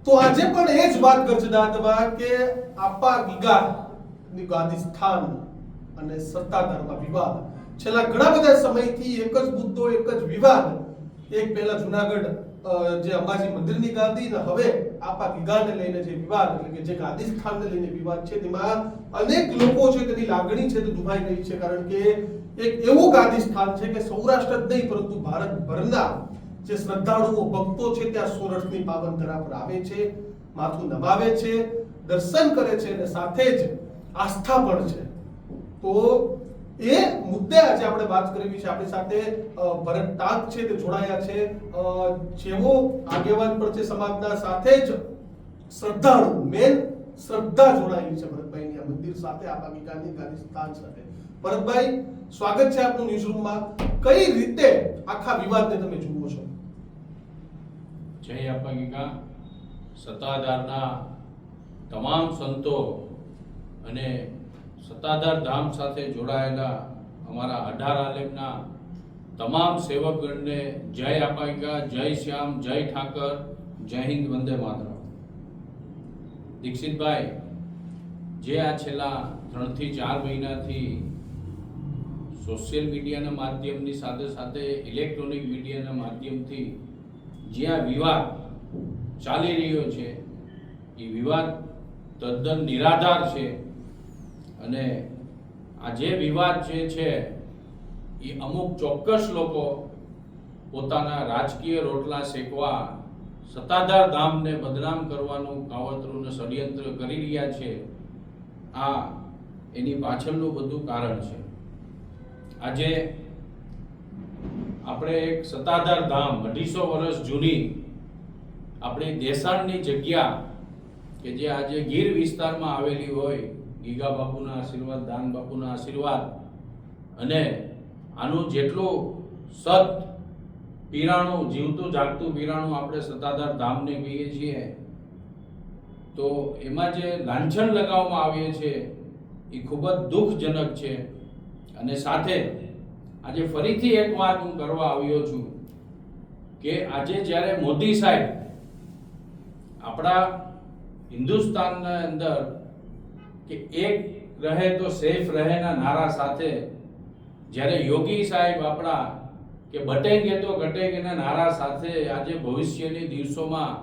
તો આજે પણ એ જ વાત ગર્જદાદમાં કે આપા ગીગાની ગાદી સ્થાન અને સત્તાધારમાં વિવાદ છેલ્લા ઘણા બધા સમયથી એક જ મુદ્દો, એક જ વિવાદ. એક પહેલા જુનાગઢ જે અંબાજી મંદિરની ગાદી ને હવે આપા ગીગાને લઈને જે વિવાદ, એટલે કે જે ગાદી સ્થાનને લઈને વિવાદ છે, તેમાં અનેક લોકો છે તેની લાગણી છે તે દુભાઈ ગઈ છે. કારણ કે એક એવું ગાદી સ્થાન છે કે સૌરાષ્ટ્ર જ નહીં પરંતુ ભારતભરના જે શ્રદ્ધાળુઓ, ભક્તો છે ત્યાં સોરઠની પાવન ધરા પર આવે છે, માથું નમાવે છે, દર્શન કરે છે અને સાથે જ આસ્થા પણ છે. તો એ મુદ્દે આજે આપણે વાત કરવી છે. આપણી સાથે ભરત ટાંક છે તે જોડાયા છે, જેવો આગેવાન પણ છે સમાજના, સાથે જ શ્રદ્ધાળુ, મેન શ્રદ્ધા જોડાયેલી છે ભરતભાઈની આ મંદિર સાથે, આપા ગીગાની ગાદી સ્થાન સાથે. ભરતભાઈ, સ્વાગત છે આપનું ન્યૂઝરૂમમાં. કઈ રીતે આખા વિવાદને તમે જુઓ છો? જય આપા ગીગા. સત્તાધારના તમામ સંતો અને સત્તાધાર ધામ સાથે જોડાયેલા અમારા 18 આલેમના તમામ સેવકગણને જય આપા ગીગા, જય શ્યામ, જય ઠાકર, જય હિન્દ, વંદે માતરમ. દીક્ષિતભાઈ, જે આ છેલ્લા 3 થી 4 મહિનાથી સોશિયલ મીડિયાના માધ્યમની સાથે સાથે ઇલેક્ટ્રોનિક મીડિયાના માધ્યમથી જે આ વિવાદ ચાલી રહ્યો છે, એ વિવાદ તદ્દન નિરાધાર છે. અને આ જે વિવાદ જે છે એ અમુક ચોક્કસ લોકો પોતાના રાજકીય રોટલા શેકવા, સત્તાધાર ધામને બદનામ કરવાનું કાવતરું ને ષડયંત્ર કરી રહ્યા છે. આ એની પાછળનું બધું કારણ છે. આજે આપણે એક સત્તાધાર ધામ, 250 વર્ષ જૂની આપણી દેસાણની જગ્યા કે જે આજે ગીર વિસ્તારમાં આવેલી હોય, ગીગા બાપુના આશીર્વાદ, દાન બાપુના આશીર્વાદ, અને આનું જેટલું સત પીરાણું, જીવતું જાગતું પીરાણું આપણે સત્તાધાર ધામને કહીએ છીએ, તો એમાં જે લાંછન લગાવવામાં આવે છે એ ખૂબ જ દુઃખજનક છે. અને સાથે આજે ફરીથી એક વાત હું કરવા આવ્યો છું કે આજે જ્યારે મોદી સાહેબ આપણા હિન્દુસ્તાનના અંદર કે એક રહે તો સેફ રહેના નારા સાથે જ્યારે યોગી સાહેબ આપણા કે બટેંગે તો ઘટેંગેના નારા સાથે આજે ભવિષ્યની દિવસોમાં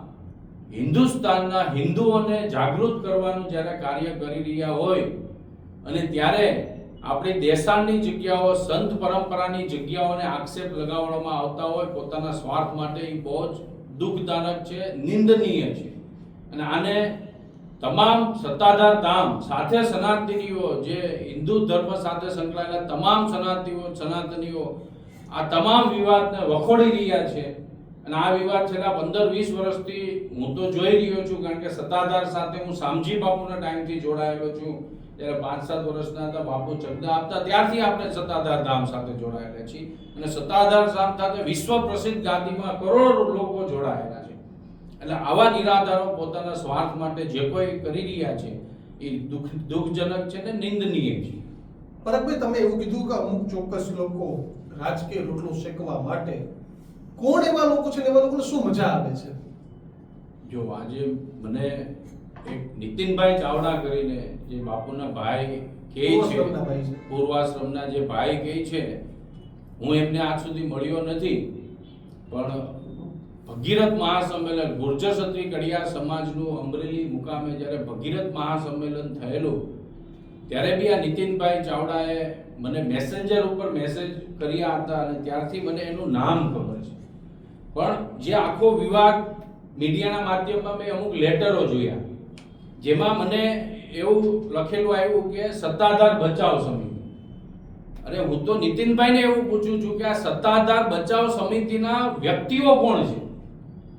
હિન્દુસ્તાનના હિન્દુઓને જાગૃત કરવાનું જ્યારે કાર્ય કરી રહ્યા હોય, અને ત્યારે આપણી દેશાણની જગ્યાઓ, સંત પરંપરાની જગ્યાઓને આક્ષેપ લગાવવામાં આવતા હોય પોતાના સ્વાર્થ માટે, એ બહુ જ દુઃખદાયક છે, નિંદનીય છે. અને આને તમામ સત્તાધાર ધામ સાથે સનાતનીઓ, જે હિન્દુ ધર્મ સાથે સંકળાયેલા તમામ સનાતનીઓ આ તમામ વિવાદને વખોડી રહ્યા છે. અને આ વિવાદ છેલ્લા 15-20 વર્ષથી હું તો જોઈ રહ્યો છું, કારણ કે સત્તાધાર સાથે હું શામજી બાપુના ટાઈમથી જોડાયેલો છું. જ્યારે 5-7 વર્ષના હતા, બાપુ ચગદા આપતા, ત્યારથી આપણે સત્તાધાર ધામ સાથે જોડાયેલા છીએ. અને સત્તાધાર ધામ સાથે વિશ્વ પ્રસિદ્ધ ગાદીમાં કરોડો લોકો જોડાયેલા છે. એટલે આવા નિરાધારો પોતાના સ્વાર્થ માટે જે કોઈ કરી રહ્યા છે એ દુઃખજનક છે ને નિંદનીય છે. ભરતભાઈ, તમે એવું કીધું કે અમુક ચોક્કસ લોકો રાજકીય રોટલો શેકવા માટે, કોણ એવા લોકો છે ને એવા લોકોને શું મજા આવે છે? જો આજે મને એક નીતિનભાઈ ચાવડા કરીને જે બાપુના ભાઈ કહે છે, પૂર્વાશ્રમના જે ભાઈ કહે છે, હું એમને આજ સુધી મળ્યો નથી, પણ ભગીરથ મહાસંમેલન, ગુર્જર ક્ષત્રિય કડિયા સમાજનું અમરેલી મુકામે જ્યારે ભગીરથ મહાસંમેલન થયેલું, ત્યારે બી આ નીતિનભાઈ ચાવડાએ મને મેસેન્જર ઉપર મેસેજ કર્યા હતા, અને ત્યારથી મને એનું નામ ખબર છે. પણ જે આખો વિવાદ મીડિયાના માધ્યમમાં મેં અમુક લેટરો જોયા, જેમાં મને એવું લખેલું આવ્યું કે સત્તાધાર બચાવ સમિતિ. અરે હું તો નીતિનભાઈને એવું પૂછું છું કે આ સત્તાધાર બચાવ સમિતિના વ્યક્તિઓ કોણ છે?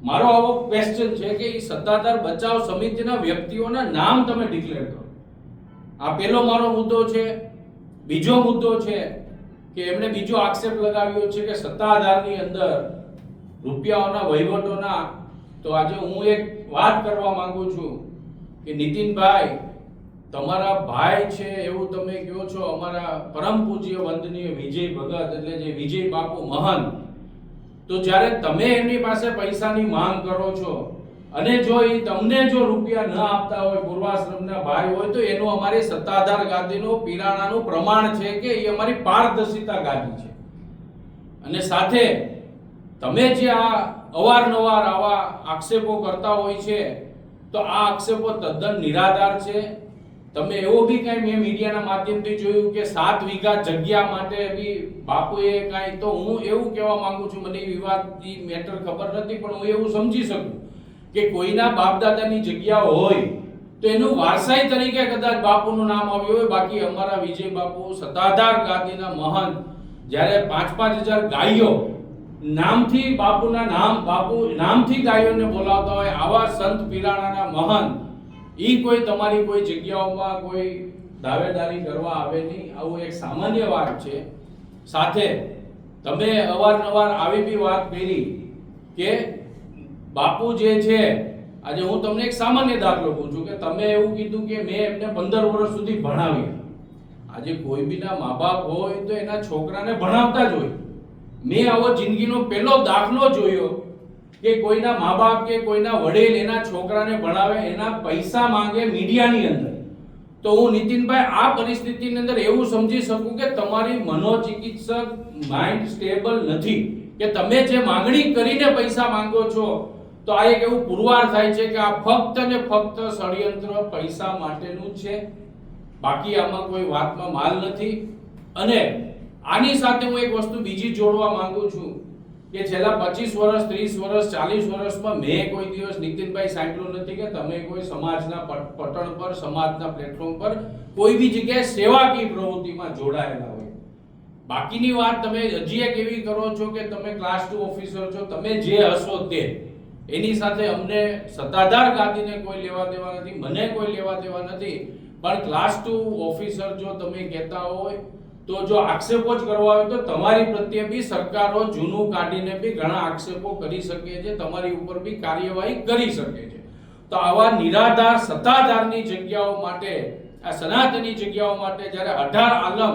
મારો આવો ક્વેશ્ચન છે કે એ સત્તાધાર બચાવ સમિતિના વ્યક્તિઓના નામ તમે ડિક્લેર કરો. આ પહેલો મારો મુદ્દો છે. બીજો મુદ્દો છે કે એમણે બીજો આક્ષેપ લગાવ્યો છે કે સત્તાધારની અંદર રૂપિયાઓના વહીવટોના. તો આજે હું એક વાત કરવા માંગુ છું કે નીતિનભાઈ, તમારા ભાઈ છે એવું તમે કહો છો, અમારા પરમ પૂજ્ય વંદનીય વિજય ભગત, એટલે જે વિજય બાપુ મહંત, તો જ્યારે તમે એમની પાસે પૈસાની માંગ કરો છો અને જો એ તમને જો રૂપિયા ન આપતા હોય, પૂર્વાશ્રમના ભાઈ હોય, તો એનું અમારી સત્તાધાર ગાદીનું પિરાણાનું પ્રમાણ છે કે એ અમારી પારદર્શિતા ગાદી છે. અને સાથે તમે જે આ અવારનવાર આવા આક્ષેપો કરતા હોય છે, તો આ આક્ષેપો તદ્દન નિરાધાર છે. તમે એવો બી કઈ મેં મીડિયાના માધ્યમથી જોયું કે 7 વીઘા જગ્યા માટે બી બાપુએ કઈ, તો હું એવું કહેવા માંગુ છું, મને વિવાદની મેટર ખબર નથી, પણ હું એવું સમજી શકું કે કોઈના બાપ દાદાની જગ્યા હોય તો એનું વારસાઈ તરીકે કદાચ બાપુનું નામ આવ્યું હોય. બાકી અમારા વિજય બાપુ સત્તાધાર ગાદીના મહંત જ્યારે 5,000 ગાયો નામથી બાપુના બાપુ નામથી ગાયોને બોલાવતા હોય, આવા સંત પિરાણાના મહંત ઈ કોઈ તમારી કોઈ જગ્યાઓમાં કોઈ દાવેદારી કરવા આવે નહીં. આવું એક સામાન્ય વાત છે. સાથે તમે અવારનવાર આવી બી વાત કરી કે બાપુ જે છે, આજે હું તમને એક સામાન્ય દાખલો પૂછું કે તમે એવું કીધું કે મેં એમને 15 વર્ષ સુધી ભણાવ્યા. આજે કોઈ બીના મા બાપ હોય તો એના છોકરાને ભણાવતા જ હોય. મેં આવો જિંદગીનો પહેલો દાખલો જોયો કે કોઈના મા બાપ કે કોઈના વડીલ એના છોકરાને ભણાવે, એના પૈસા માંગે મીડિયાની અંદર. તો હું નીતિનભાઈ આ પરિસ્થિતિની અંદર એવું સમજી શકું કે તમારી મનોચિકિત્સક માઇન્ડ સ્ટેબલ નથી, કે તમે જે માંગણી કરીને પૈસા માંગો છો, તો આ એક એવું પુરવાર થાય છે કે આ ફક્ત ને ફક્ત ષડયંત્ર પૈસા માટેનું જ છે. બાકી આમાં કોઈ વાતમાં માલ નથી. અને આની સાથે હું એક વસ્તુ બીજી જોડવા માંગુ છું કે છેલ્લા 25 વર્ષ, 30 વર્ષ, 40 વર્ષમાં મેં કોઈ દિવસ નીતિનભાઈ સાંભળ્યું નથી કે તમે કોઈ સમાજના પટણ પર, સમાજના પ્લેટફોર્મ પર કોઈ બી જગ્યાએ સેવાકીય પ્રવૃત્તિમાં જોડાયેલા હોય. બાકીની વાત તમે હજી એક એવી કરો છો કે તમે ક્લાસ 2 ઓફિસર છો, તમે જે હશો તે, એની સાથે અમને સત્તાધાર ગાદીને કોઈ લેવા દેવા નથી, મને કોઈ લેવા દેવા નથી. પણ ક્લાસ 2 ઓફિસર જો તમે કહેતા હોય તો જો આક્ષેપો જ કરવા હોય તો તમારી પ્રત્યે બી સરકારો જૂનું કાઢીને બી ઘણા આક્ષેપો કરી શકે છે, તમારી ઉપર બી કાર્યવાહી કરી શકે છે. તો આવા નિરાધાર સત્તાધારની જગ્યાઓ માટે, આ સનાતની જગ્યાઓ માટે જ્યારે 18 આલમ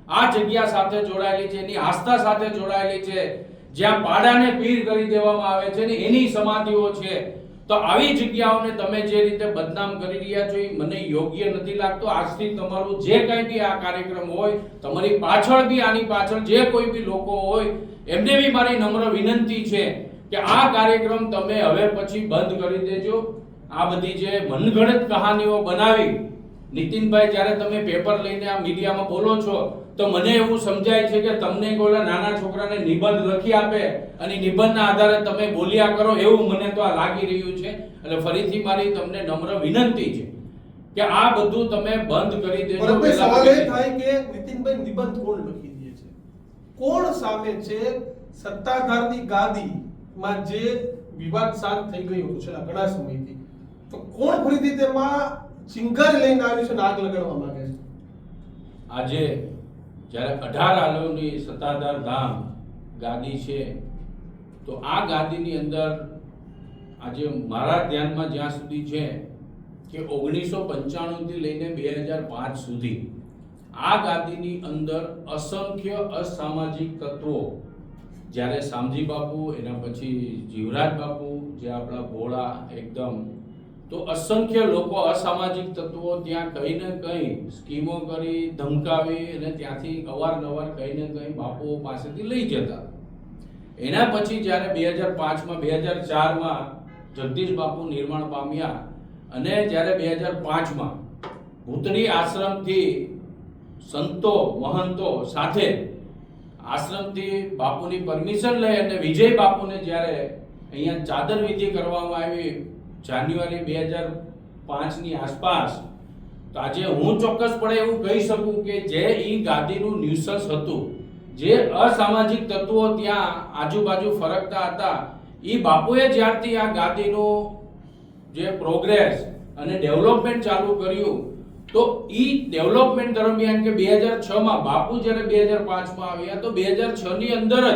આ જગ્યા સાથે જોડાયેલી છે, એની આસ્થા સાથે જોડાયેલી છે, જ્યાં પાડાને પીર કરી દેવામાં આવે છે ને એની સમાધિઓ છે, તો આવી જગ્યાઓને તમે જે રીતે બદનામ કરી રહ્યા છો એ મને યોગ્ય નથી લાગતું. આજથી તમારું જે કંઈ બી આ કાર્યક્રમ હોય, તમારી પાછળ બી, આની પાછળ જે કોઈ બી લોકો હોય, એમને બી મારી નમ્ર વિનંતી છે કે આ કાર્યક્રમ તમે હવે પછી બંધ કરી દેજો. આ બધી જે મનગઢંત કહાનીઓ બનાવી, નીતિનભાઈ જ્યારે તમે પેપર લઈને આ મીડિયામાં બોલો છો તો મને એવું સમજાય છે કે તમને કોઈ નાના છોકરાને નિબંધ લખી આપે અને નિબંધના આધારે તમે બોલ્યા કરો, એવું મને તો આ લાગી રહ્યું છે. એટલે ફરીથી મારી તમને નમ્ર વિનંતી છે કે આ બધું તમે બંધ કરી દેજો. પરંતુ સવાલ એ થાય કે નીતિનભાઈ નિબંધ કોણ લખી દે છે? કોણ સામે છે? સત્તાધારની ગાદીમાં જે વિવાદ શાંત થઈ ગયો હતો છેલ્લા ઘણા સમયથી, તો કોણ ફરીથી તેમાં ચિંગારી લઈને આવ્યું છે અને આગ લગાડવા માંગે છે? આજે જ્યારે 18 આલોની સત્તાધાર ધામ ગાદી છે, તો આ ગાદીની અંદર આજે મારા ધ્યાનમાં જ્યાં સુધી છે કે 1995 થી લઈને 2005 સુધી આ ગાદીની અંદર અસંખ્ય અસામાજિક તત્વો, જ્યારે શામજી બાપુ, એના પછી જીવરાજ બાપુ, જે આપણા ભોળા એકદમ, તો અસંખ્ય લોકો, અસામાજિક તત્વો ત્યાં કઈ ને કઈ સ્કીમો કરી, ધમકાવી અને ત્યાંથી અવારનવાર કઈ ને કઈ બાપુઓ પાસેથી લઈ જતા. એના પછી જ્યારે 2005માં, 2004માં જગદીશ બાપુ નિર્માણ પામ્યા અને જ્યારે 2005માં ભૂતળી આશ્રમથી સંતો, મહંતો સાથે આશ્રમથી બાપુની પરમિશન લઈ અને વિજય બાપુને જ્યારે અહીંયા ચાદર વિધિ કરવામાં આવી જાન્યુઆરી 2005 ની આસપાસ, તો આજે હું ચોક્કસપણે એવું કહી શકું કે જે ઈ ગાદીનું ન્યુસન્સ હતું, જે અસામાજિક તત્વો ત્યાં આજુબાજુ ફરકતા હતા, ઈ બાપુએ જ્યારથી આ ગાદીનું જે પ્રોગ્રેસ અને ડેવલપમેન્ટ ચાલુ કર્યું, તો ઈ ડેવલપમેન્ટ દરમિયાન કે 2006માં બાપુ જ્યારે 2005માં આવ્યા, તો 2006 ની અંદર જ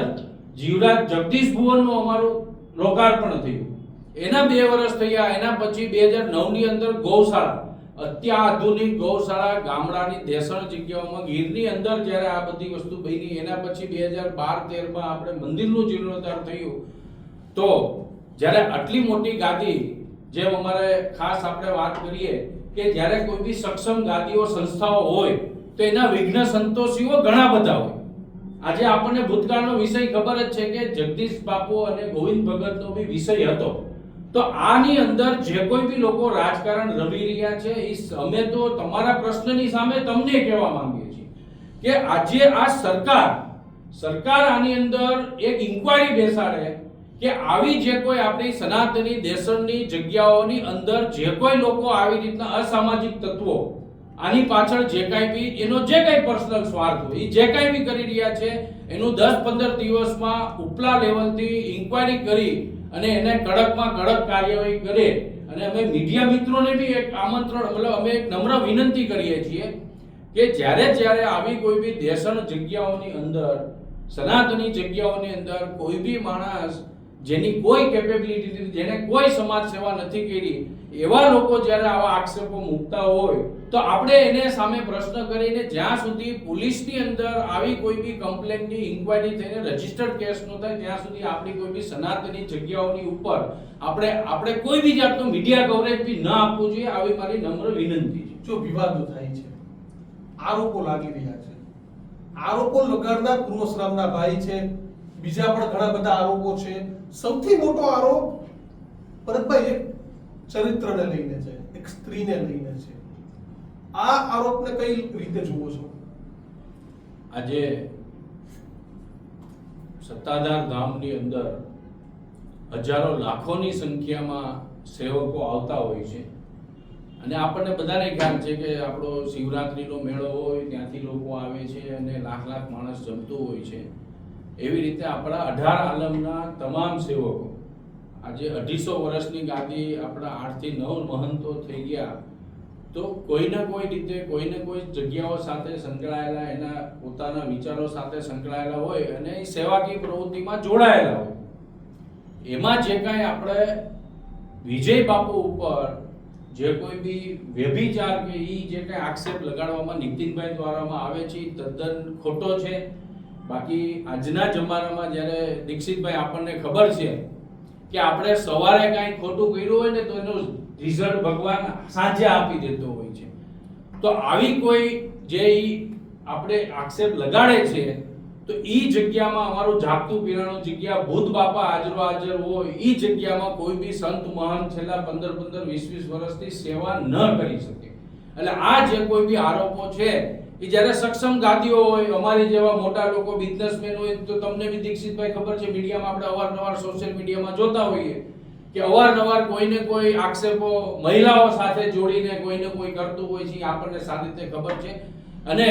જીવરાજ જગદીશ ભુવનનું અમારું લોકાર્પણ થયું. એના 2 વર્ષ થયા. એના પછી 2009 ની અંદર ગૌશાળા, અત્યાધુનિક ગૌશાળા ગામડાની દેસણ જગ્યાઓમાં ગીરની અંદર જ્યારે આ બધી વસ્તુ બની, એના પછી 2012-13માં આપણે મંદિરનું જીર્ણોદ્ધાર થયું. તો જ્યારે આટલી મોટી ગાદી જેમ અમારે ખાસ આપણે વાત કરીએ કે જ્યારે કોઈ બી સક્ષમ ગાદીઓ સંસ્થાઓ હોય તો એના વિઘ્ન સંતોષીઓ ઘણા બધા હોય. આજે આપણને ભૂતકાળનો વિષય ખબર જ છે કે જગદીશ બાપુ અને ગોવિંદ ભગતનો બી વિષય હતો. તો આની અંદર જે કોઈ બી લોકો રાજકારણ રમી રહ્યા છે એ અમે તો તમારા પ્રશ્નની સામે તમને કહેવા માંગીએ છીએ કે આજે આ સરકાર આની અંદર એક ઇન્ક્વાયરી બેસાડે કે આવી જે કોઈ આપણી સનાતની દેશની જગ્યાઓની અંદર જે કોઈ લોકો આવી રીતના અસામાજિક તત્વો આની પાછળ જે કાંઈ બી એનો જે કાંઈ પર્સનલ સ્વાર્થ હોય એ જે કાંઈ બી કરી રહ્યા છે એનું 10-15 દિવસમાં ઉપલા લેવલથી ઇન્ક્વાયરી કરી અને એને કડકમાં કડક કાર્યવાહી કરે. અને અમે મીડિયા મિત્રોને બી એક આમંત્રણ મતલબ અમે એક નમ્ર વિનંતી કરીએ છીએ કે જ્યારે આવી કોઈ બી દેશણ જગ્યાઓની અંદર સનાતની જગ્યાઓની અંદર કોઈ બી માણસ જેની કોઈ કેપેબિલિટી નથી, જેને કોઈ સમાજ સેવા નથી કરી, એવા લોકો જ્યારે આવા આક્ષેપો મૂકતા હોય તો આપણે એને સામે પ્રશ્ન કરીને જ્યાં સુધી પોલીસની અંદર આવી કોઈ બી કમ્પ્લેન્ટની ઇન્ક્વાયરી થઈને રજિસ્ટર્ડ કેસ ન થાય ત્યાં સુધી આપણી કોઈ બી સનાતની જગ્યાઓની ઉપર આપણે કોઈ બી જાતનું મીડિયા કવરેજ બી ન આપવું જોઈએ. આવી મારી નમ્ર વિનંતી છે. જો વિવાદો થાય છે, આરોપો લાગી રહ્યા છે, આરોપો લગાડનાર પૂર્વશ્રામના ભાઈ છે, બીજા પણ ઘણા બધા આરોપો છે. સૌથી મોટો આરોપ ભરતભાઈ એક ચરિત્રને લઈને છે, એક સ્ત્રીને લઈને છે. આ આરોપને કઈ રીતે જુઓ છો? આજે સત્તાધાર ધામની અંદર હજારો લાખોની સંખ્યામાં સેવકો આવતા હોય છે અને આપણને બધાને ખ્યાલ છે કે આપણો શિવરાત્રીનો મેળો હોય ત્યાંથી લોકો આવે છે અને લાખ માણસ જમતું હોય છે. એવી રીતે આપણા 18 આલમના તમામ સેવકો આજે 250 વર્ષની ગાદી આપણા 8 થી 9 મહંતો થઈ ગયા તો કોઈને કોઈ રીતે કોઈને કોઈ જગ્યાઓ સાથે સંકળાયેલા, એના પોતાના વિચારો સાથે સંકળાયેલા હોય અને એ સેવાકીય પ્રવૃત્તિમાં જોડાયેલા હોય. એમાં જે કાંઈ આપણે વિજય બાપુ ઉપર જે કોઈ બી વ્યભિચાર કે એ જે કાંઈ આક્ષેપ લગાડવામાં નીતિનભાઈ દ્વારામાં આવે છે એ તદ્દન ખોટો છે. બાકી આજના જમાનામાં જ્યારે દીક્ષિતભાઈ આપણને ખબર છે કે આપણે સવારે કાંઈ ખોટું કર્યું હોય ને તો એનું રિઝલ્ટ ભગવાન સાંજે આપી દેતો હોય છે. તો આવી કોઈ જે આપણે આક્ષેપ લગાડે છે તો ઈ જગ્યામાં અમારું જાગતું પીરાણું જગ્યા ભૂત બાપા હાજર હોય ઈ જગ્યામાં કોઈ બી સંત મહાન છેલ્લા 15 20 વર્ષથી સેવા ન કરી શકે. એટલે આ જે કોઈ બી આરોપો છે એ જ્યારે સક્ષમ ગાદીઓ હોય, અમારી જેવા મોટા લોકો બિઝનેસમેન હોય તો તમને બી દીક્ષિતભાઈ ખબર છે મીડિયામાં આપણે અવારનવાર સોશિયલ મીડિયામાં જોતા હોઈએ કે અવારનવાર કોઈને કોઈ આક્ષેપો મહિલાઓ સાથે જોડીને કોઈને કોઈ કરતું હોય છે. આપણને સારી રીતે ખબર છે અને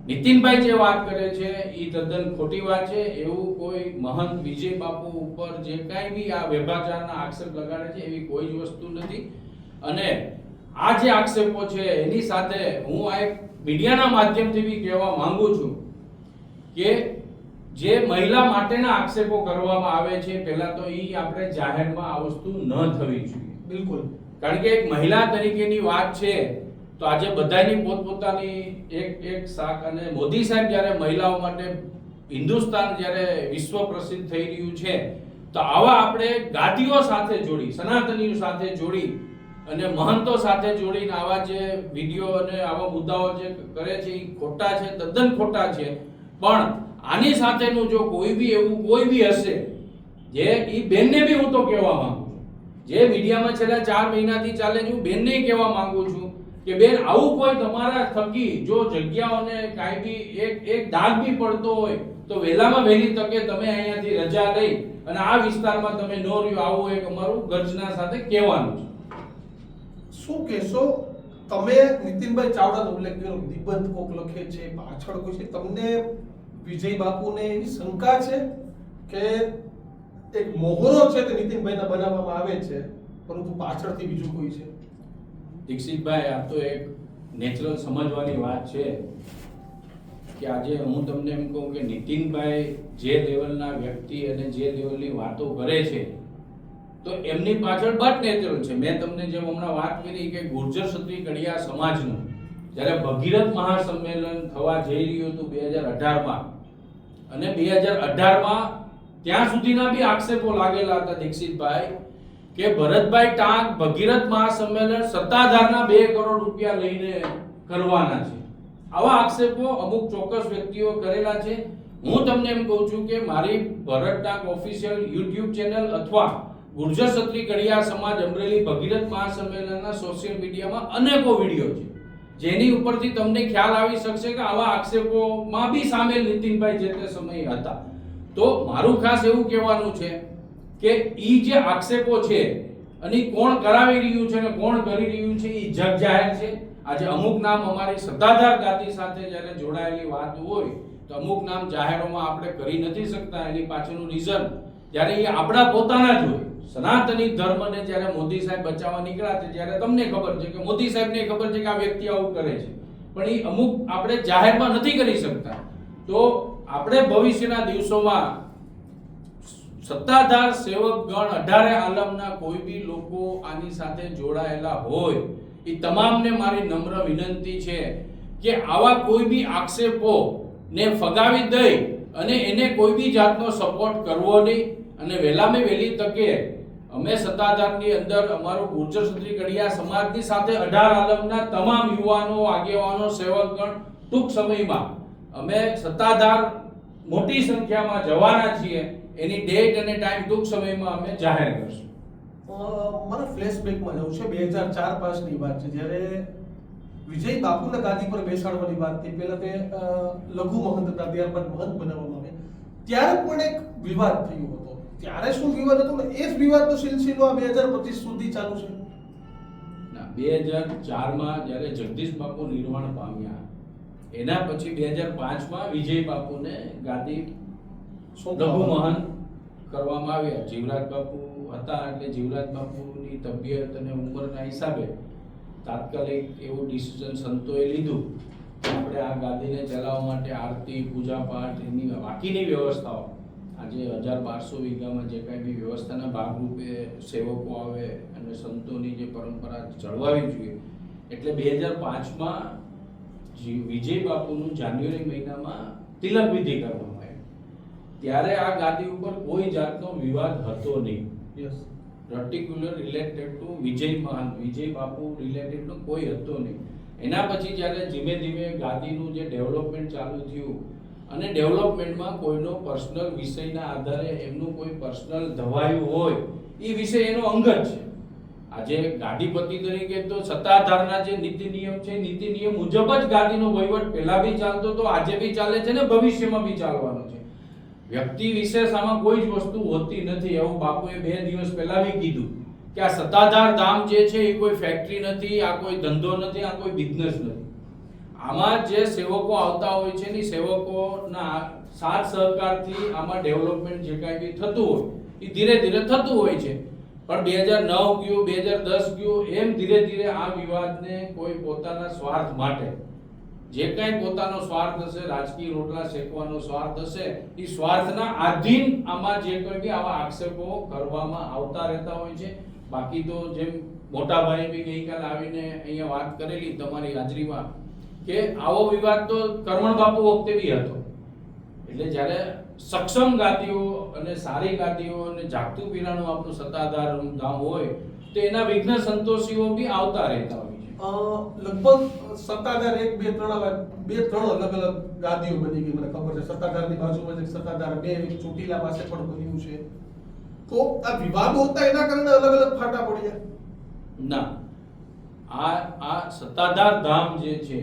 નીતિનભાઈ જે વાત કરે છે એ તદ્દન ખોટી વાત છે. એવું કોઈ મહંત વિજય બાપુ ઉપર જે કાંઈ બી આ વ્યભિચારના આક્ષેપ લગાડે છે એવી કોઈ જ વસ્તુ નથી. અને આ જે આક્ષેપો છે એની સાથે હું આ એક મીડિયાના માધ્યમથી બી કહેવા માંગુ છું કે જે મહિલા માટેના આક્ષેપો કરવામાં આવે છે પહેલા તો ઈ આપણે જાહેરમાં આ વસ્તુ ન થવી જોઈએ. બિલકુલ. કારણ કે એક મહિલા તરીકેની વાત છે તો આજે બધાની પોતપોતાની એક શાખ અને મોદી સાહેબ જ્યારે મહિલાઓ માટે હિન્દુસ્તાન જ્યારે વિશ્વ પ્રસિદ્ધ થઈ રહ્યું છે તો આવા આપણે ગાદીઓ સાથે જોડી, સનાતનીઓ સાથે જોડી અને મહંતો સાથે જોડીને આવા જે વિડીયો અને આવા મુદ્દાઓ જે કરે છે એ ખોટા છે, તદ્દન ખોટા છે. પણ આની સાથેનું જો કોઈ બી એવું કોઈ બી હશે જે ઈ બેનને બી હું તો કહેવા માંગુ છું, જે મીડિયામાં છેલ્લા 4 મહિનાથી ચાલે છે, હું બેનને કહેવા માંગુ છું કે બેન આવું કોઈ તમારા થકી જો જગ્યાઓને કાંઈ બી એક દાગ બી પડતો હોય તો વહેલામાં વહેલી તકે તમે અહીંયાથી રજા લઈ અને આ વિસ્તારમાં તમે ન રહ્યો, આવું એક અમારું ગર્જના સાથે કહેવાનું છે. શું કહેશો તમે? નીતિનભાઈ ચાવડાનો ઉલ્લેખ કર્યો, નિબંધ કોક લખે છે, પાછળ કોઈ છે. તમને વિજય બાપુને એવી શંકા છે કે એક મોહરો છે તે નીતિનભાઈના બનાવવામાં આવે છે પરંતુ પાછળથી બીજું કોઈ છે? દીક્ષિતભાઈ, આ તો એક નેચરલ સમજવાની વાત છે કે આજે હું તમને એમ કહું કે નીતિનભાઈ જે લેવલના વ્યક્તિ અને જે લેવલની વાતો કરે છે તો એમની પાછળ બટ નેચરલ છે. મેં તમને જેમ હમણાં વાત કરી કે ગુર્જર ક્ષત્રિય કડિયા સમાજનું જ્યારે ભગીરથ મહાસંમેલન થવા જઈ રહ્યું હતું 2018માં અને 2018માં ત્યાં સુધીના બી આક્ષેપો લાગેલા હતા દીક્ષિતભાઈ કે ભરતભાઈ ટાંક ભગીરથ મહાસંમેલન સત્તાધારના 2 કરોડ રૂપિયા લઈને કરવાના છે. આવા આક્ષેપો અમુક ચોક્કસ વ્યક્તિઓ કરેલા છે. હું તમને એમ કહું છું કે મારી ભરત ટાંક ઓફિશિયલ YouTube ચેનલ અથવા ગુર્જર ક્ષત્રિય કડિયા સમાજ અમરેલી ભગીરથ મહાસંમેલનના સોશિયલ મીડિયામાં અનેકો વિડીયો છે જેની ઉપરથી તમને ખ્યાલ આવી શકશે કે આવા આક્ષેપોમાં બી સામેલ નીતિનભાઈ જે તે સમયે હતા. તો મારું ખાસ એવું કહેવાનું છે કે ઈ જે આક્ષેપો છે અને કોણ કરાવી રહ્યું છે અને કોણ કરી રહ્યું છે એ જગ જાહેર છે. આજે અમુક નામ અમારી સત્તાધાર ગાદી સાથે જ્યારે જોડાયેલી વાત હોય તો અમુક નામ જાહેરોમાં આપણે કરી નથી શકતા. એની પાછળનું રીઝન જ્યારે એ આપણા પોતાના જ હોય. સનાતની ધર્મને જ્યારે મોદી સાહેબ બચાવવા નીકળ્યા છે ત્યારે તમને ખબર છે કે મોદી સાહેબને ખબર છે કે આ વ્યક્તિ આવું કરે છે, પણ એ અમુક આપણે જાહેરમાં નથી કરી શકતા. તો આપણે ભવિષ્યના દિવસોમાં સત્તાધાર સેવક ગણ 18 આલમના કોઈ બી લોકો આની સાથે જોડાયેલા હોય એ તમામને મારી નમ્ર વિનંતી છે કે આવા કોઈ બી આક્ષેપો ને ફગાવી દઈ અને એને કોઈ બી જાતનો સપોર્ટ કરવો નહીં. અને વહેલામાં વહેલી તકે અમે સત્તાધારની અંદર અમારો ગુર્જર ક્ષત્રિય કડિયા સમાજની સાથે 18 આલમના તમામ યુવાનો, આગેવાનો, સેવકગણ ટૂંક સમયમાં અમે સત્તાધાર મોટી સંખ્યામાં જવાના છીએ. એની ડેટ અને ટાઈમ ટૂંક સમયમાં અમે જાહેર કરશું. મને ફ્લેશબેકમાં જવું છે. 2004-5 ની વાત છે જ્યારે વિજય બાપુના ગાદી પર બેસાડવાની વાત થઈ. પહેલા તે લઘુ મહંત હતા, ત્યારબાદ મહંત બનાવવામાં આવે. ત્યારે પણ એક વિવાદ થયો હતો. ત્યારે શું વિવાદ હતો ને એ જ વિવાદનો સિલસિલો આ 2025 સુધી ચાલુ છે. ના, 2004માં જ્યારે જગદીશ બાપુ નિર્વાણ પામ્યા એના પછી 2005માં વિજય બાપુને ગાદી લઘુ મહંત કરવામાં આવ્યા. જીવરાજ બાપુ હતા એટલે જીવરાજ બાપુની તબિયત અને ઉંમરના હિસાબે તાત્કાલિક એવું ડિસિઝન સંતોએ લીધું કે આપણે આ ગાદીને ચલાવવા માટે આરતી, પૂજા પાઠ એની બાકીની વ્યવસ્થાઓ આજે 1200 વીઘામાં જે કાંઈ બી વ્યવસ્થાના ભાગરૂપે સેવકો આવે અને સંતોની જે પરંપરા જળવાવી જોઈએ એટલે 2005માં વિજય બાપુનું જાન્યુઆરી મહિનામાં તિલક વિધિ કરવામાં આવી. ત્યારે આ ગાદી ઉપર કોઈ જાતનો વિવાદ હતો નહીં. યસ, પર્ટિક્યુલર રિલેટેડ ટુ વિજય મહંત, વિજય બાપુ રિલેટેડ તો કોઈ હતો નહીં. એના પછી જ્યારે ધીમે ધીમે ગાદીનું જે ડેવલપમેન્ટ ચાલુ થયું અને ડેવલપમેન્ટમાં કોઈનો પર્સનલ વિષયના આધારે એમનું કોઈ પર્સનલ ધવાયું હોય એ વિષય એનો અંગત છે. આજે ગાદીપતિ તરીકે તો સત્તાધારના જે નીતિ નિયમ છે નીતિ નિયમ મુજબ જ ગાદીનો વહીવટ પહેલા બી ચાલતો તો આજે બી ચાલે છે ને ભવિષ્યમાં બી ચાલવાનો છે. વ્યક્તિ વિશેષ આમાં કોઈ જ વસ્તુ હોતી નથી. એવું બાપુએ 2 દિવસ પહેલા બી કીધું કે આ સત્તાધાર ધામ જે છે એ કોઈ ફેક્ટરી નથી, આ કોઈ ધંધો નથી, આ કોઈ બિઝનેસ નથી. આમાં જે સેવકો આવતા હોય છે ને સેવકોના સાથ સહકારથી આમાં ડેવલપમેન્ટ જે કાંઈ બી થતું હોય એ ધીરે ધીરે થતું હોય છે. પણ 2009 ગયું, 2010 ગયું, એમ ધીરે ધીરે આ વિવાદને કોઈ પોતાના સ્વાર્થ માટે જે કાંઈ પોતાનો સ્વાર્થ હશે, રાજકીય રોટલા શેકવાનો સ્વાર્થ હશે, એ સ્વાર્થના આધીન આમાં જે કોઈ બી આવા આક્ષેપો કરવામાં આવતા રહેતા હોય છે. બાકી તો જેમ મોટા ભાઈ બી ગઈકાલે આવીને અહીંયા વાત કરેલી તમારી હાજરીમાં કે આવો વિવાદ તો કરમણ બાપુ વખતે બી હતો. એટલે જ્યારે સક્ષમ ગાદીઓ અને સારી ગાદીઓ અને જાગતું પીરાનું આપણું સત્તાધાર ધામ હોય તો એના વિઘ્ન સંતોષીઓ બી આવતા રહેતા હોય છે. લગભગ સત્તાધાર 1, 2, 3 અલગ અલગ ગાદીઓ બની ગઈ. મને ખબર છે સત્તાધારની બાજુમાં જ એક સત્તાધાર 2 એક ચોટીલા પાસે પણ બન્યું છે. તો આ વિવાદો હતા એના કારણે અલગ અલગ ફાટા પડ્યા ના. આ સત્તાધાર ધામ જે છે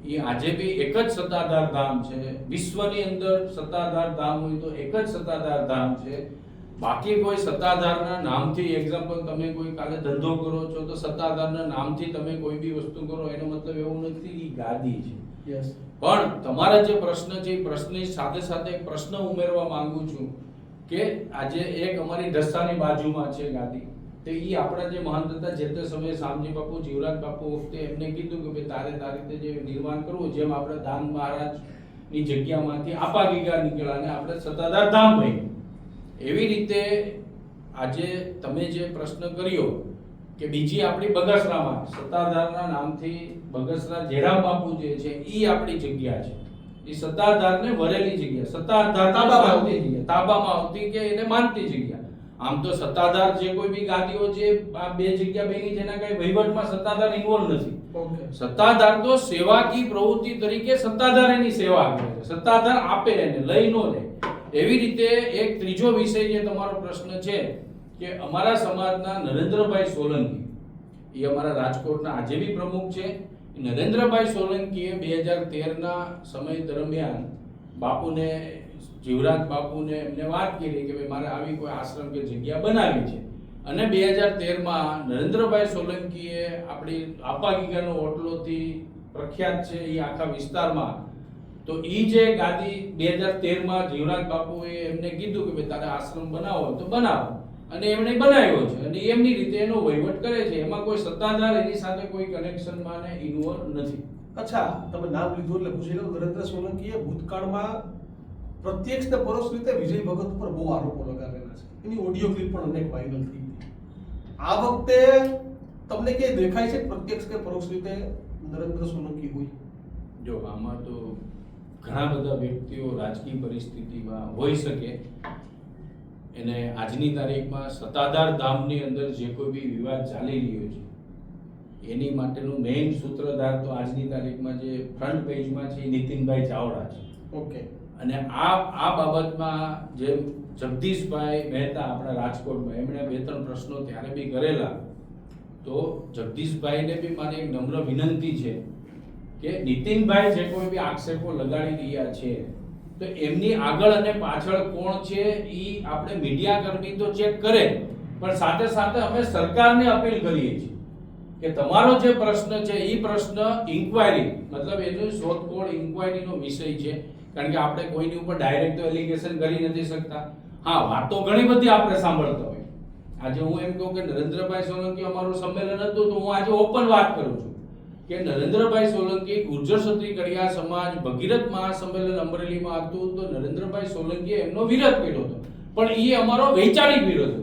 એ આજે બી એક જ સત્તાધાર ધામ છે. વિશ્વની અંદર સત્તાધાર ધામ હોય તો એક જ સત્તાધાર ધામ છે. બાકી કોઈ સત્તાધારના નામથી એક્ઝામ્પલ તમે કોઈ કાલે ધંધો કરો છો તો સત્તાધારના નામથી તમે કોઈ બી વસ્તુ કરો એનો મતલબ એવું નથી કે ગાદી છે. યસ, પણ તમારા જે પ્રશ્ન છે એ પ્રશ્નની સાથે સાથે એક પ્રશ્ન ઉમેરવા માંગુ છું કે આજે એક અમારી ઢસાની બાજુમાં છે ગાદી. તો એ આપણા જે મહંત હતા જે તે સમયે શામજી બાપુ, જીવરાજ બાપુ વખતે એમને કીધું કે ભાઈ તારે તારી રીતે જે નિર્માણ કરવું જેમ આપણે દાન મહારાજની જગ્યામાંથી આપા ગીગા નીકળ્યા અને આપણે સત્તાધાર ધામ બન્યું. એવી રીતે આજે તમે જે પ્રશ્ન કર્યો કે બીજી આપણી બગસરામાં સત્તાધારના નામથી બગસરા જેરામ બાપુ જે છે એ આપણી જગ્યા છે. એ સત્તાધારને વરેલી જગ્યા, સત્તાધાર તાબામાં આવતી જગ્યા, તાબામાં આવતી કે એને માનતી જગ્યા. આમ તો સત્તાધાર જે કોઈ બી ગાદીઓ છે આ બે જગ્યા બેની જેના કઈ વહીવટમાં સત્તાધાર ઇન્વોલ્વ નથી. ઓકે. સત્તાધાર તો સેવાકી પ્રવૃત્તિ તરીકે સત્તાધાર એની સેવા કરે છે. સત્તાધાર આપે એને, લઈ નો લે. એવી રીતે એક ત્રીજો વિષય જે તમારો પ્રશ્ન છે કે અમારા સમાજના નરેન્દ્રભાઈ સોલંકી, એ અમારા રાજકોટના આજે બી પ્રમુખ છે. નરેન્દ્રભાઈ સોલંકીએ 2013ના સમય દરમિયાન બાપુને, જીવરાજ બાપુને એમને વાત કરી કે ભાઈ મારે આવી કોઈ આશ્રમ કે જગ્યા બનાવી છે. અને 2013માં નરેન્દ્રભાઈ સોલંકીએ આપણી આપા ગીગાનો ઓટલોથી પ્રખ્યાત છે એ આખા વિસ્તારમાં, તો એ જે ગાદી 2013માં જીવરાજ બાપુએ એમને કીધું કે ભાઈ તારે આશ્રમ બનાવો તો બનાવો, અને એમણે બનાવ્યો છે અને એમની રીતે એનો વહીવટ કરે છે. એમાં કોઈ સત્તાધાર એની સાથે કોઈ કનેક્શનમાં ને ઇન્વોલ્વ નથી. અચ્છા, તમે નામ લીધું એટલે પૂછી લઉં. નરેન્દ્ર સોલંકીએ ભૂતકાળમાં પ્રત્યક્ષ ને પરોક્ષ રીતે વિજય ભગત ઉપર બહુ આરોપો લગાવેલા છે. એની ઓડિયો ક્લિપ પણ અનેક વાયરલ થઈ હતી. આ વખતે તમને કે દેખાય છે પ્રત્યક્ષ કે પરોક્ષ રીતે નરેન્દ્ર સોલંકી હોય? જો આમાં તો ઘણા બધા વ્યક્તિઓ રાજકીય પરિસ્થિતિમાં હોઈ શકે. એને આજની તારીખમાં સત્તાધાર ધામની અંદર જે કોઈ બી વિવાદ ચાલી રહ્યો છે એની માટેનું મેઇન સૂત્રધાર તો આજની તારીખમાં જે ફ્રન્ટ પેજમાં છે એ નીતિનભાઈ ચાવડા છે. ઓકે. અને આ બાબતમાં જે જગદીશભાઈ મહેતા આપણા રાજકોટમાં, એમણે 2-3 પ્રશ્નો ત્યારે બી કરેલા. તો જગદીશભાઈને બી મારી એક નમ્ર વિનંતી છે કે નીતિનભાઈ જે કોઈ બી આક્ષેપો લગાડી રહ્યા છે તો એમની આગળ અને પાછળ કોણ છે એ આપણે મીડિયા કર્મી તો ચેક કરે, પણ સાથે સાથે અમે સરકારને અપીલ કરીએ છીએ કે તમારો જે પ્રશ્ન છે એ પ્રશ્ન ઇન્ક્વાયરી, મતલબ એનું શોધખોળ ઇન્ક્વાયરીનો વિષય છે. કારણ કે આપણે કોઈની ઉપર ડાયરેક્ટ તો એલિગેશન કરી નથી શકતા. હા, વાતો ઘણી બધી આપણે સાંભળતા હોય. આજે હું એમ કહું કે નરેન્દ્રભાઈ સોલંકી અમારું સંમેલન હતું તો હું આજે ઓપન વાત કરું છું કે નરેન્દ્રભાઈ સોલંકી ગુર્જર ક્ષત્રિય કડિયા સમાજ ભગીરથ મહાસંમેલન અમરેલીમાં હતું તો નરેન્દ્રભાઈ સોલંકીએ એમનો વિરોધ કર્યો હતો, પણ એ અમારો વૈચારિક વિરોધ હતો.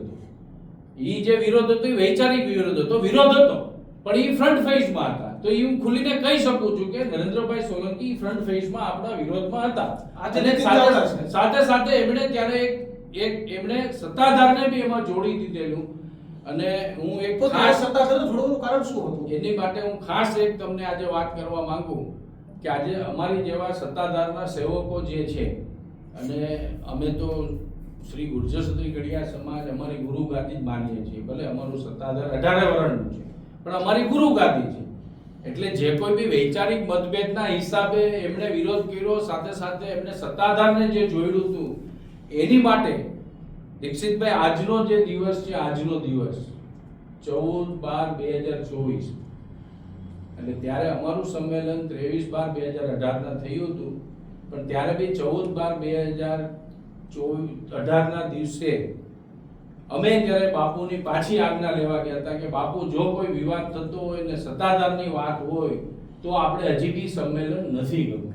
એ જે વિરોધ હતો એ વૈચારિક વિરોધ હતો, વિરોધ હતો, પણ એ ફ્રન્ટ ફેઝમાં હતા. તો એ હું ખુલીને કહી શકું છું કે નરેન્દ્રભાઈ સોલંકી ફ્રન્ટ ફેઝમાં આપણા વિરોધમાં હતા. આજે સાથે સાથે એમણે ત્યારે એમણે સત્તાધારને બી એમાં જોડી દીધેલું. અને હું એક ખાસ સત્તાધારને જોડવાનું કારણ શું હતું? એની માટે હું ખાસ એક તમને આજે વાત કરવા માંગુ કે આજે અમારી જેવા સત્તાધારના સેવકો જે છે, અને અમે તો શ્રી ગુર્જર ક્ષત્રિય કડિયા સમાજ અમારી ગુરુ ગાદી જ માનીએ છીએ. ભલે અમારું સત્તાધાર 18 વર્ષનું છે પણ અમારી ગુરુ ગાદી છે. એટલે જે કોઈ બી વૈચારિક મતભેદના હિસાબે એમણે વિરોધ કર્યો, સાથે સાથે એમણે સત્તાધારને જે જોડ્યું હતું એની માટે દીક્ષિતભાઈ આજનો જે દિવસ છે, આજનો દિવસ 14/12/2024, એટલે ત્યારે અમારું સંમેલન 23/12/2018 થયું હતું, પણ ત્યારે બી 14/12/2018ના દિવસે અમે ત્યારે બાપુની પાછી આજ્ઞા લેવા ગયા હતા કે બાપુ જો કોઈ વિવાદ થતો હોય ને સત્તાધારની વાત હોય તો આપણે હજી બી સંમેલન નથી કરવું.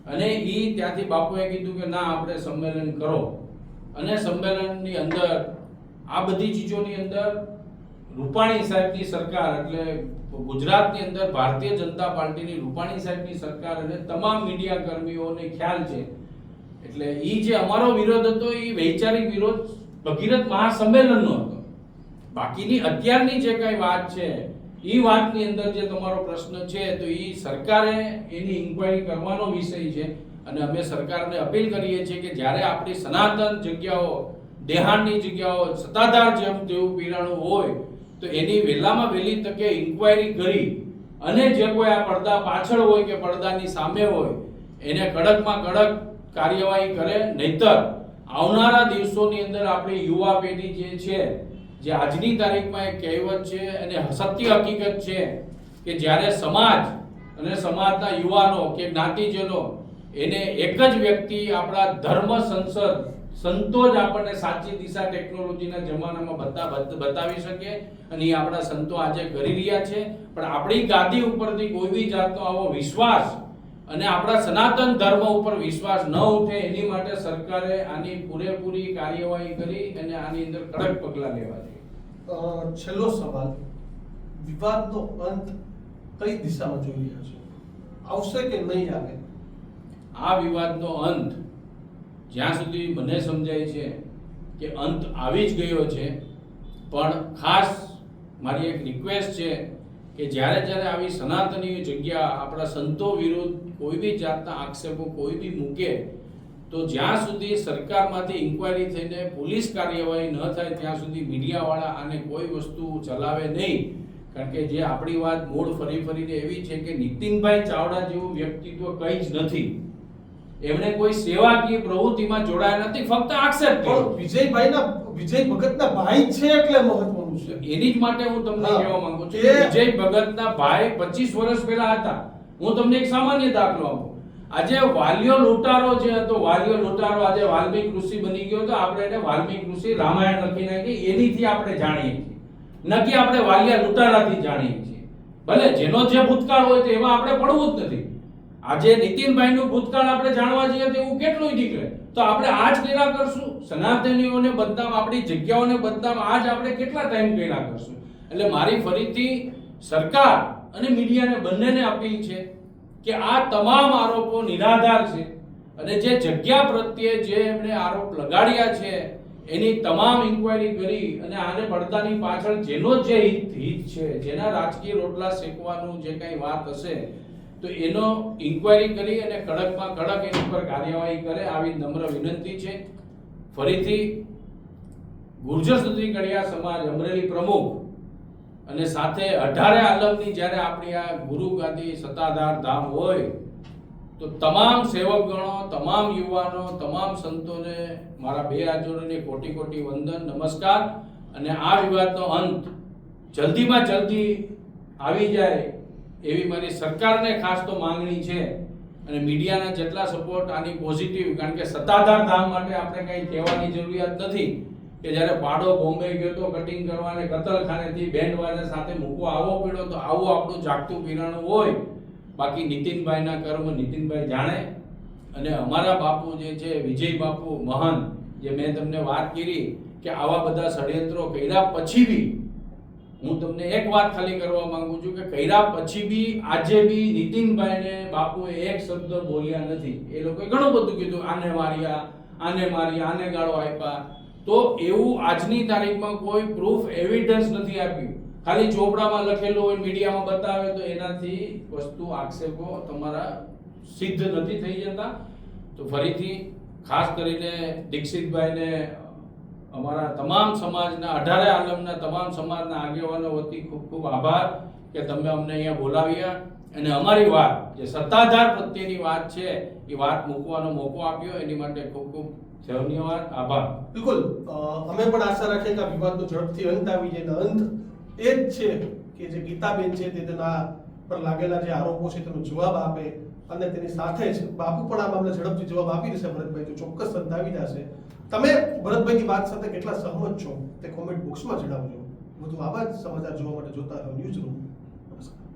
અને ત્યાંથી બાપુએ કીધું કે ના, આપણે સંમેલન કરો. અને સંમેલનની અંદર આ બધી ચીજોની અંદર રૂપાણી સાહેબની સરકાર, એટલે ગુજરાતની અંદર ભારતીય જનતા પાર્ટીની રૂપાણી સાહેબની સરકાર અને તમામ મીડિયા કર્મીઓને ખ્યાલ છે. એટલે જે અમારો વિરોધ હતો એ વૈચારિક વિરોધ ભગીરથ મહાસંમેલનનો હતો. બાકીની અત્યારની જે કઈ વાત છે એ વાતની અંદર જે તમારો પ્રશ્ન છે તો એ સરકારે એની ઇન્ક્વાયરી કરવાનો વિષય છે. અને અમે સરકારને અપીલ કરીએ છીએ કે જ્યારે આપણી સનાતન જગ્યાઓ, દેહાણની જગ્યાઓ સત્તાધાર જેમ તેવું પીરાણું હોય તો એની વહેલામાં વહેલી તકે ઇન્ક્વાયરી કરી અને જે કોઈ આ પડદા પાછળ હોય કે પડદાની સામે હોય એને કડકમાં કડક કાર્યવાહી કરે. નહીતર આવનારા દિવસોની અંદર આપણી યુવા પેઢી જે છે, જે આજની તારીખમાં એક કહેવત છે અને સત્ય હકીકત છે કે જ્યારે સમાજ અને સમાજના યુવાનો કે જ્ઞાતિજનો એને એક જ વ્યક્તિ આપણા ધર્મ સંસદ સંતો જ આપણને સાચી દિશા ટેકનોલોજીના જમાનામાં બતાવી શકે, અને એ આપણા સંતો આજે કરી રહ્યા છે. પણ આપણી ગાદી ઉપરથી કોઈ બી જાતનો આવો વિશ્વાસ અને આપણા સનાતન ધર્મ ઉપર વિશ્વાસ ન ઉઠે એની માટે સરકારે આની પૂરેપૂરી કાર્યવાહી કરી અને આની અંદર કડક પગલાં લેવા જોઈએ. છેલ્લો સવાલ, વિવાદનો અંત કઈ દિશામાં જોઈ રહ્યા છો? આવશે કે નહીં આવે? આ વિવાદનો અંત જ્યાં સુધી મને સમજાય છે કે અંત આવી જ ગયો છે, પણ ખાસ મારી એક રિક્વેસ્ટ છે કે જ્યારે આવી સનાતની જગ્યા આપણા સંતો વિરુદ્ધ કોઈ બી જાતના આક્ષેપો કોઈ બી મૂકે તો જ્યાં સુધી સરકારમાંથી ઇન્ક્વાયરી થઈને પોલીસ કાર્યવાહી ન થાય ત્યાં સુધી મીડિયાવાળા આને કોઈ વસ્તુ ચલાવે નહીં. કારણ કે જે આપણી વાત મૂળ ફરીને એવી છે કે નીતિનભાઈ ચાવડા જેવું વ્યક્તિત્વ કંઈ જ નથી. એમણે કોઈ સેવાકીય પ્રવૃત્તિમાં જોડાયા નથી, ફક્ત આક્ષેપ કર્યો. વિજય ભગતના ભાઈ છે એટલે મહત્વનું છે. એની જ માટે હું તમને કહેવા માંગુ છું કે વિજય ભગતના ભાઈ 25 વર્ષ પહેલા હતા. હું તમને એક સામાન્ય દાખલો આપું. આજે વાલિયો લૂંટારો જે હતો, વાલિયો લૂંટારો આજે વાલ્મીક ઋષિ બની ગયો તો આપણે એને વાલ્મીક ઋષિ રામાયણ લખી નાખી, એનીથી આપણે જાણીએ છીએ, નકી આપણે વાલિયા લૂંટારાથી જાણીએ છીએ. ભલે જેનો જે ભૂતકાળ હોય તો એમાં આપણે પડવું જ નથી. આજે નીતિનભાઈનું ભૂતકાળ આપણે જાણવા જઈએ તો એવું કેટલું નીકળે. તો આપણે આજ કર્યા કરશું, સનાતનીઓને બદનામ, આપણી જગ્યાઓને બદનામ આજ આપણે કેટલા ટાઈમ કર્યા કરશું. એટલે મારી ફરીથી સરકાર અને મીડિયાને બંનેને અપીલ છે કે આ તમામ આરોપો નિરાધાર છે અને જે જગ્યા પ્રત્યે જે એમણે આરોપ લગાડ્યા છે એની તમામ ઇન્ક્વાયરી કરી અને આને પડદાની પાછળ જેનો જે હિત છે, જેના રાજકીય રોટલા શેકવાનું જે કંઈ વાત હશે તો એનો ઇન્ક્વાયરી કરી અને કડકમાં કડક એની પર કાર્યવાહી કરે, આવી નમ્ર વિનંતી છે. ફરીથી ગુર્જર સુત્રી કડિયા સમાજ અમરેલી પ્રમુખ અને સાથે 18 આલમની જ્યારે આપણી આ ગુરુ ગાદી સત્તાધાર ધામ હોય તો તમામ સેવકગણો, તમામ યુવાનો, તમામ સંતોને મારા બે હાથ જોડીને કોટી કોટી વંદન, નમસ્કાર. અને આ વિવાદનો અંત જલ્દીમાં જલ્દી આવી જાય એવી મારી સરકારને ખાસ તો માંગણી છે. અને મીડિયાના જેટલા સપોર્ટ આની પોઝિટિવ, કારણ કે સત્તાધાર ધામ માટે આપણે કંઈ કહેવાની જરૂરિયાત નથી કે જ્યારે પાડો બોમ્બે ગયો તો કટિંગ કરવાને કતલખાનેથી બેન્ડ વાજા સાથે મૂકવા આવવો પડ્યો, તો આવું આપણું જાગતું પીરાણું હોય. બાકી નીતિનભાઈના કર્મ નીતિનભાઈ જાણે. અને અમારા બાપુ જે છે વિજય બાપુ મહાન, જે મેં તમને વાત કરી કે આવા બધા ષડયંત્રો કર્યા પછી બી, હું તમને એક વાત ખાલી કરવા માંગુ છું કે કર્યા પછી બી આજે બી નીતિનભાઈને બાપુએ એક શબ્દ બોલ્યા નથી. એ લોકોએ ઘણું બધું કીધું, આને માર્યા, આને ગાળો આપ્યા. તો એવું આજની તારીખમાં કોઈ પ્રૂફ એવિડન્સ નથી આપ્યું. ખાલી ચોપડામાં લખેલું હોય, મીડિયામાં બતાવે તો એનાથી વસ્તુ આક્ષેપો તમારા સિદ્ધ નથી થઈ જતા. તો ફરીથી ખાસ કરીને દીક્ષિતભાઈને અમારા તમામ સમાજના 18 આલમના તમામ સમાજના આગેવાનો વતી ખૂબ ખૂબ આભાર કે તમે અમને અહીંયા બોલાવ્યા અને અમારી વાત જે સત્તાધાર પ્રત્યેની વાત છે એ વાત મૂકવાનો મોકો આપ્યો. એની માટે ખૂબ ખૂબ ધન્યવાદ, આભાર. બિલકુલ, અમે પણ આશા રાખીએ કે આ વિવાદનો ઝડપથી અંત આવી જાય. અંત એ જ છે કે જે ગીતાબેન છે તે તેના પર લાગેલા જે આરોપો છે તેનો જવાબ આપે અને તેની સાથે જ બાપુ પણ આ મામલે ઝડપથી જવાબ આપી દેશે ભરતભાઈ, તો ચોક્કસ અંત આવી જશે. તમે ભરતભાઈની વાત સાથે કેટલા સહમત છો તે કોમેન્ટ બોક્સમાં જણાવજો. વધુ આવા જ સમાચાર જોવા માટે જોતા રહો ન્યૂઝ રૂમ. નમસ્કાર.